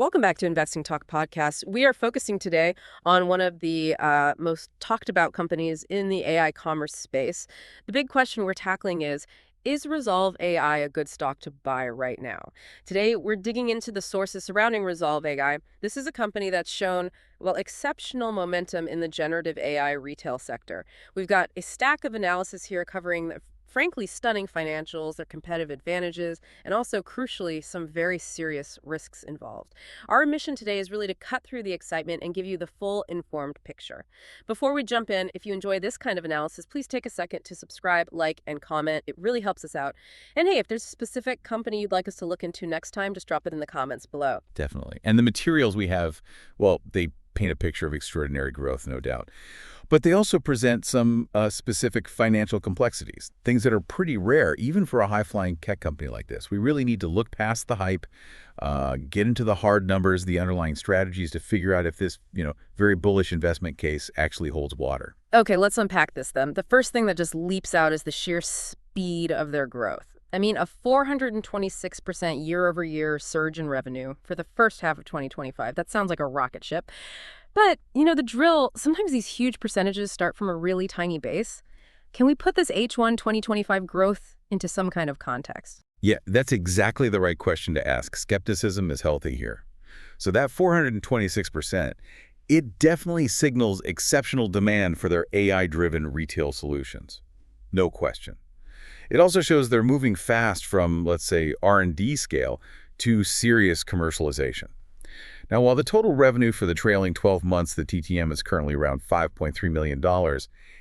Welcome back to Investing Talk podcast. We are focusing today on one of the most talked about companies in the AI commerce space. The big question we're tackling is Rezolve AI a good stock to buy right now? Today, we're digging into the sources surrounding Rezolve AI. This is a company that's shown, well, exceptional momentum in the generative AI retail sector. We've got a stack of analysis here covering the frankly stunning financials, their competitive advantages, and also, crucially, some very serious risks involved. Our mission today is really to cut through the excitement and give you the full informed picture. Before we jump in, if you enjoy this kind of analysis, please take a second to subscribe, like, and comment. It really helps us out. And hey, if there's a specific company you'd like us to look into next time, just drop it in the comments below. Definitely. And the materials we have, well, they paint a picture of extraordinary growth, no doubt. But they also present some specific financial complexities, things that are pretty rare, even for a high-flying tech company like this. We really need to look past the hype, get into the hard numbers, the underlying strategies to figure out if this, very bullish investment case actually holds water. Okay, let's unpack this then. The first thing that just leaps out is the sheer speed of their growth. I mean, a 426% year-over-year surge in revenue for the first half of 2025. That sounds like a rocket ship. But, the drill, sometimes these huge percentages start from a really tiny base. Can we put this H1 2025 growth into some kind of context? Yeah, that's exactly the right question to ask. Skepticism is healthy here. So that 426%, it definitely signals exceptional demand for their AI-driven retail solutions. No question. It also shows they're moving fast from, let's say, R&D scale to serious commercialization. Now, while the total revenue for the trailing 12 months, the TTM, is currently around $5.3 million,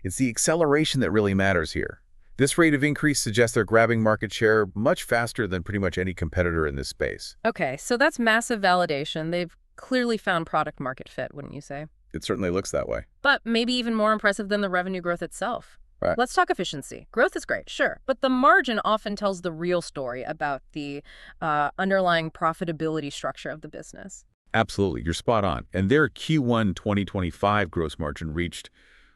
it's the acceleration that really matters here. This rate of increase suggests they're grabbing market share much faster than pretty much any competitor in this space. Okay, so that's massive validation. They've clearly found product market fit, wouldn't you say? It certainly looks that way. But maybe even more impressive than the revenue growth itself. Right. Let's talk efficiency. Growth is great, sure, but the margin often tells the real story about the underlying profitability structure of the business. Absolutely. You're spot on. And their Q1 2025 gross margin reached,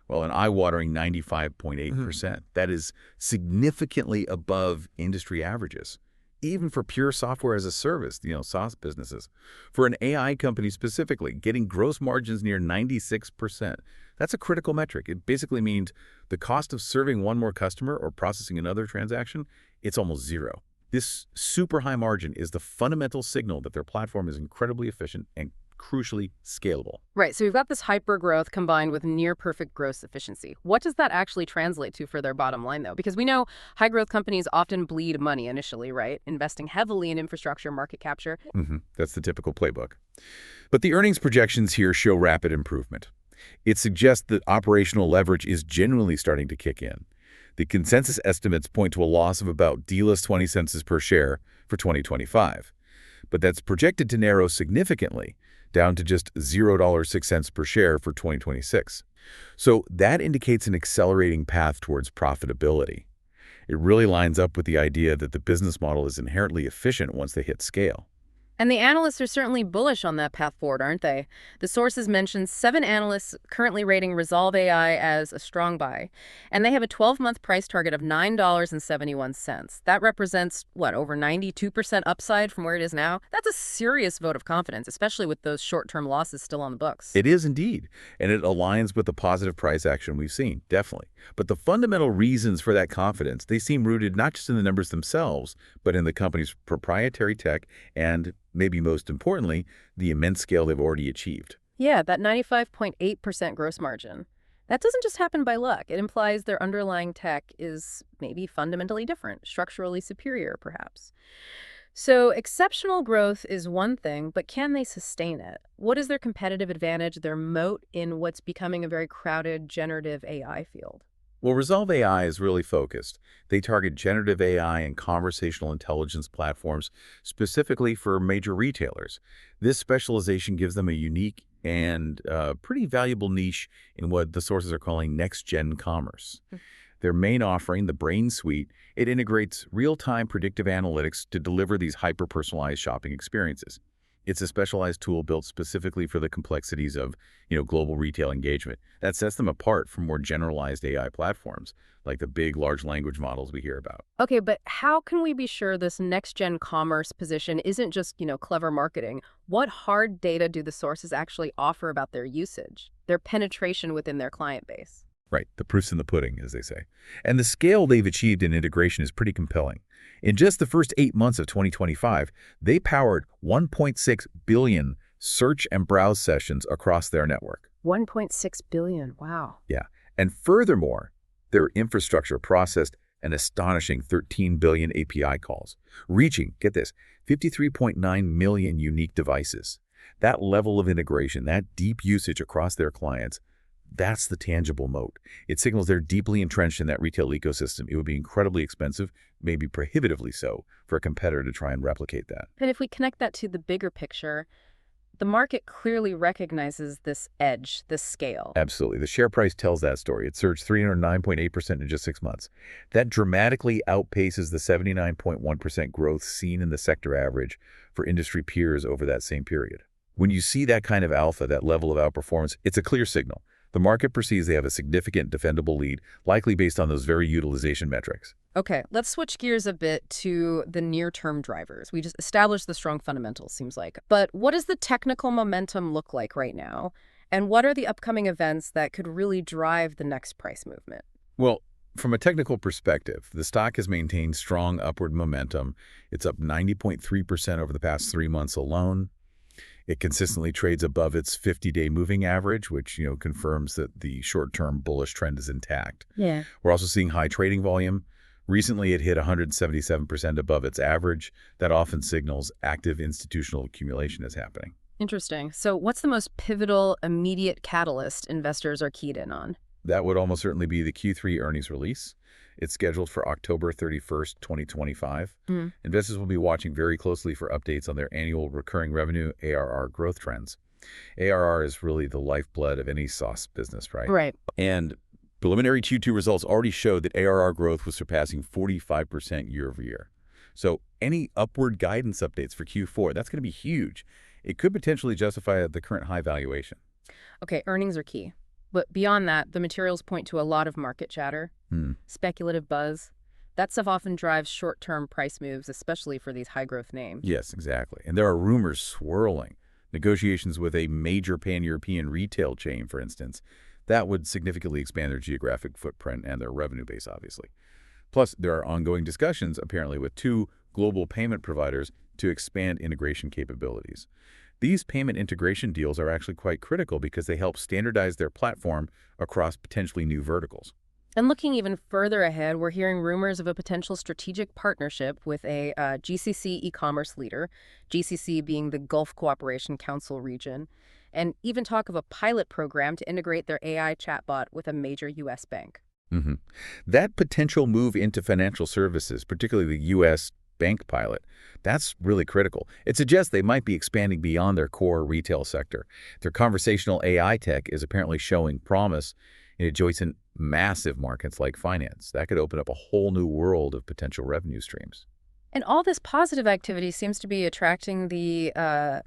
well, an eye-watering 95.8%. That is significantly above industry averages, even for pure software as a service, SaaS businesses. For an AI company specifically, getting gross margins near 96%, that's a critical metric. It basically means the cost of serving one more customer or processing another transaction, it's almost zero. This super high margin is the fundamental signal that their platform is incredibly efficient and crucially scalable. Right, so we've got this hyper growth combined with near perfect gross efficiency. What does that actually translate to for their bottom line, though? Because we know high growth companies often bleed money initially, right? Investing heavily in infrastructure, market capture. That's the typical playbook. But the earnings projections here show rapid improvement. It suggests that operational leverage is genuinely starting to kick in. The consensus estimates point to a loss of about D-less 20 cents per share for 2025. But that's projected to narrow significantly, down to just $0.06 per share for 2026. So that indicates an accelerating path towards profitability. It really lines up with the idea that the business model is inherently efficient once they hit scale. And the analysts are certainly bullish on that path forward, aren't they? The sources mention 7 analysts currently rating Rezolve AI as a strong buy. And they have a 12-month price target of $9.71. That represents, over 92% upside from where it is now? That's a serious vote of confidence, especially with those short-term losses still on the books. It is indeed. And it aligns with the positive price action we've seen, definitely. But the fundamental reasons for that confidence, they seem rooted not just in the numbers themselves, but in the company's proprietary tech and, maybe most importantly, the immense scale they've already achieved. Yeah, that 95.8% gross margin. That doesn't just happen by luck. It implies their underlying tech is maybe fundamentally different, structurally superior, perhaps. So exceptional growth is one thing, but can they sustain it? What is their competitive advantage, their moat in what's becoming a very crowded generative AI field? Well, Rezolve AI is really focused. They target generative AI and conversational intelligence platforms specifically for major retailers. This specialization gives them a unique and pretty valuable niche in what the sources are calling next-gen commerce. Their main offering, the Brain Suite, it integrates real-time predictive analytics to deliver these hyper-personalized shopping experiences. It's a specialized tool built specifically for the complexities of, global retail engagement. That sets them apart from more generalized AI platforms, like the big large language models we hear about. Okay, but how can we be sure this next-gen commerce position isn't just, clever marketing? What hard data do the sources actually offer about their usage, their penetration within their client base? Right, the proof's in the pudding, as they say. And the scale they've achieved in integration is pretty compelling. In just the first 8 months of 2025, they powered 1.6 billion search and browse sessions across their network. 1.6 billion. Wow. Yeah. And furthermore, their infrastructure processed an astonishing 13 billion API calls, reaching, get this, 53.9 million unique devices. That level of integration, that deep usage across their clients, that's the tangible moat. It signals they're deeply entrenched in that retail ecosystem. It would be incredibly expensive, maybe prohibitively so, for a competitor to try and replicate that. And if we connect that to the bigger picture, the market clearly recognizes this edge, this scale. Absolutely. The share price tells that story. It surged 309.8% in just 6 months. That dramatically outpaces the 79.1% growth seen in the sector average for industry peers over that same period. When you see that kind of alpha, that level of outperformance, it's a clear signal. The market perceives they have a significant defendable lead, likely based on those very utilization metrics. Okay, let's switch gears a bit to the near-term drivers. We just established the strong fundamentals, seems like. But what does the technical momentum look like right now? And what are the upcoming events that could really drive the next price movement? Well, from a technical perspective, the stock has maintained strong upward momentum. It's up 90.3% over the past 3 months alone. It consistently trades above its 50-day moving average, which, confirms that the short-term bullish trend is intact. Yeah. We're also seeing high trading volume. Recently, it hit 177% above its average. That often signals active institutional accumulation is happening. Interesting. So what's the most pivotal, immediate catalyst investors are keyed in on? That would almost certainly be the Q3 earnings release. It's scheduled for October 31st, 2025. Investors will be watching very closely for updates on their annual recurring revenue ARR growth trends. ARR is really the lifeblood of any SaaS business, right? Right. And preliminary Q2 results already showed that ARR growth was surpassing 45% year over year. So any upward guidance updates for Q4, that's going to be huge. It could potentially justify the current high valuation. Okay, earnings are key. But beyond that, the materials point to a lot of market chatter, speculative buzz. That stuff often drives short-term price moves, especially for these high-growth names. Yes, exactly. And there are rumors swirling. Negotiations with a major pan-European retail chain, for instance, that would significantly expand their geographic footprint and their revenue base, obviously. Plus, there are ongoing discussions, apparently, with 2 global payment providers to expand integration capabilities. These payment integration deals are actually quite critical because they help standardize their platform across potentially new verticals. And looking even further ahead, we're hearing rumors of a potential strategic partnership with a GCC e-commerce leader, GCC being the Gulf Cooperation Council region, and even talk of a pilot program to integrate their AI chatbot with a major U.S. bank. That potential move into financial services, particularly the U.S. bank pilot, that's really critical. It suggests they might be expanding beyond their core retail sector. Their conversational AI tech is apparently showing promise in adjacent massive markets like finance. That could open up a whole new world of potential revenue streams. And all this positive activity seems to be attracting the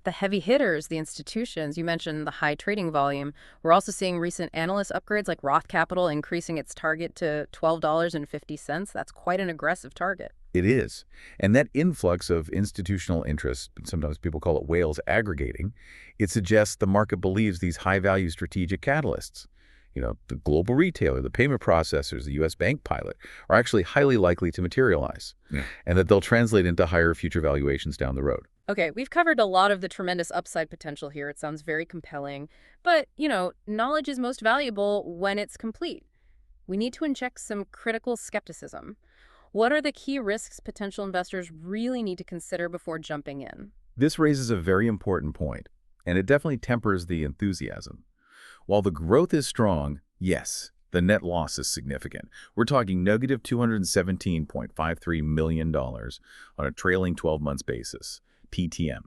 heavy hitters, the institutions. You mentioned the high trading volume. We're also seeing recent analyst upgrades like Roth Capital increasing its target to $12.50. That's quite an aggressive target. It is. And that influx of institutional interest, sometimes people call it whales aggregating, it suggests the market believes these high-value strategic catalysts, the global retailer, the payment processors, the U.S. bank pilot, are actually highly likely to materialize, and that they'll translate into higher future valuations down the road. Okay, we've covered a lot of the tremendous upside potential here. It sounds very compelling. But, knowledge is most valuable when it's complete. We need to inject some critical skepticism. What are the key risks potential investors really need to consider before jumping in? This raises a very important point, and it definitely tempers the enthusiasm. While the growth is strong, yes, the net loss is significant. We're talking negative $217.53 million on a trailing 12 months basis, TTM.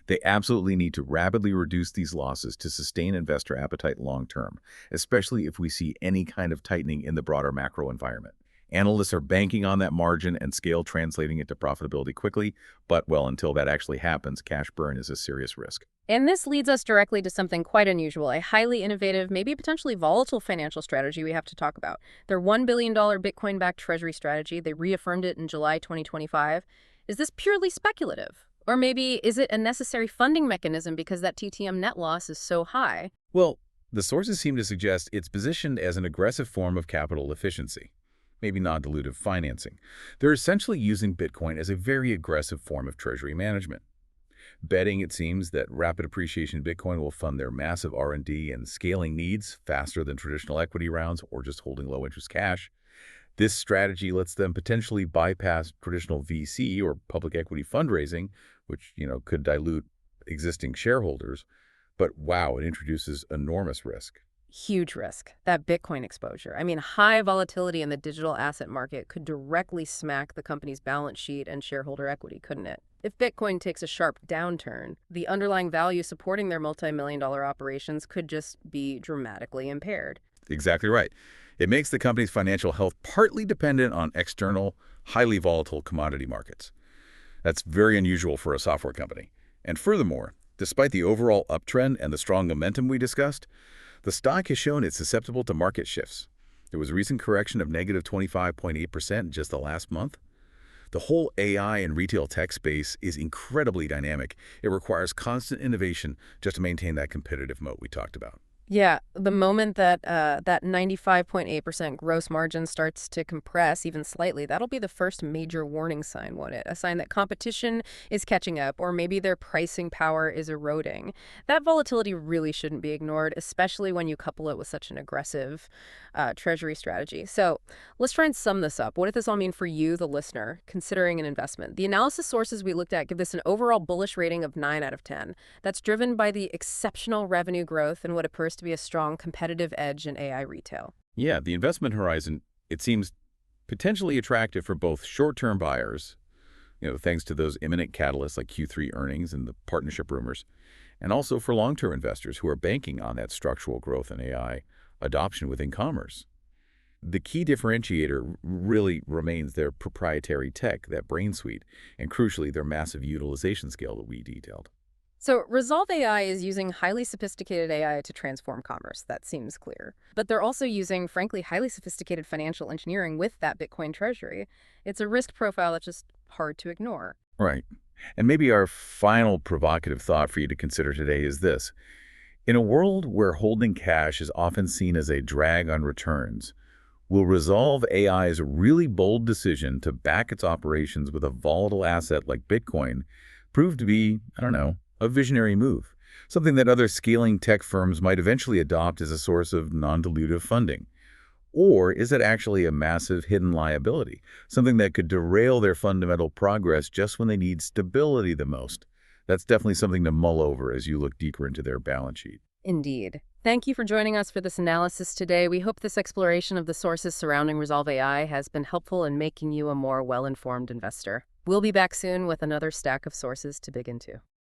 They absolutely need to rapidly reduce these losses to sustain investor appetite long term, especially if we see any kind of tightening in the broader macro environment. Analysts are banking on that margin and scale, translating it to profitability quickly. But, well, until that actually happens, cash burn is a serious risk. And this leads us directly to something quite unusual, a highly innovative, maybe potentially volatile financial strategy we have to talk about. Their $1 billion Bitcoin-backed treasury strategy, they reaffirmed it in July 2025. Is this purely speculative? Or maybe is it a necessary funding mechanism because that TTM net loss is so high? Well, the sources seem to suggest it's positioned as an aggressive form of capital efficiency, maybe non-dilutive financing. They're essentially using Bitcoin as a very aggressive form of treasury management. Betting, it seems, that rapid appreciation in Bitcoin will fund their massive R&D and scaling needs faster than traditional equity rounds or just holding low-interest cash. This strategy lets them potentially bypass traditional VC or public equity fundraising, which, could dilute existing shareholders. But wow, it introduces enormous risk. Huge risk, that Bitcoin exposure. I mean, high volatility in the digital asset market could directly smack the company's balance sheet and shareholder equity, couldn't it? If Bitcoin takes a sharp downturn, the underlying value supporting their multi-million-dollar operations could just be dramatically impaired. Exactly right. It makes the company's financial health partly dependent on external, highly volatile commodity markets. That's very unusual for a software company. And furthermore, despite the overall uptrend and the strong momentum we discussed, the stock has shown it's susceptible to market shifts. There was a recent correction of negative 25.8% in just the last month. The whole AI and retail tech space is incredibly dynamic. It requires constant innovation just to maintain that competitive moat we talked about. Yeah, the moment that that 95.8% gross margin starts to compress even slightly, that'll be the first major warning sign, won't it? A sign that competition is catching up, or maybe their pricing power is eroding. That volatility really shouldn't be ignored, especially when you couple it with such an aggressive treasury strategy. So let's try and sum this up. What does this all mean for you, the listener, considering an investment? The analysis sources we looked at give this an overall bullish rating of 9 out of 10. That's driven by the exceptional revenue growth and what appears to be a strong competitive edge in AI retail. Yeah, the investment horizon, it seems potentially attractive for both short-term buyers, thanks to those imminent catalysts like Q3 earnings and the partnership rumors, and also for long-term investors who are banking on that structural growth in AI adoption within commerce. The key differentiator really remains their proprietary tech, that brain suite, and crucially, their massive utilization scale that we detailed. So Rezolve AI is using highly sophisticated AI to transform commerce. That seems clear. But they're also using, frankly, highly sophisticated financial engineering with that Bitcoin treasury. It's a risk profile that's just hard to ignore. Right. And maybe our final provocative thought for you to consider today is this. In a world where holding cash is often seen as a drag on returns, will Rezolve AI's really bold decision to back its operations with a volatile asset like Bitcoin prove to be, a visionary move, something that other scaling tech firms might eventually adopt as a source of non-dilutive funding? Or is it actually a massive hidden liability, something that could derail their fundamental progress just when they need stability the most? That's definitely something to mull over as you look deeper into their balance sheet. Indeed. Thank you for joining us for this analysis today. We hope this exploration of the sources surrounding Rezolve AI has been helpful in making you a more well-informed investor. We'll be back soon with another stack of sources to dig into.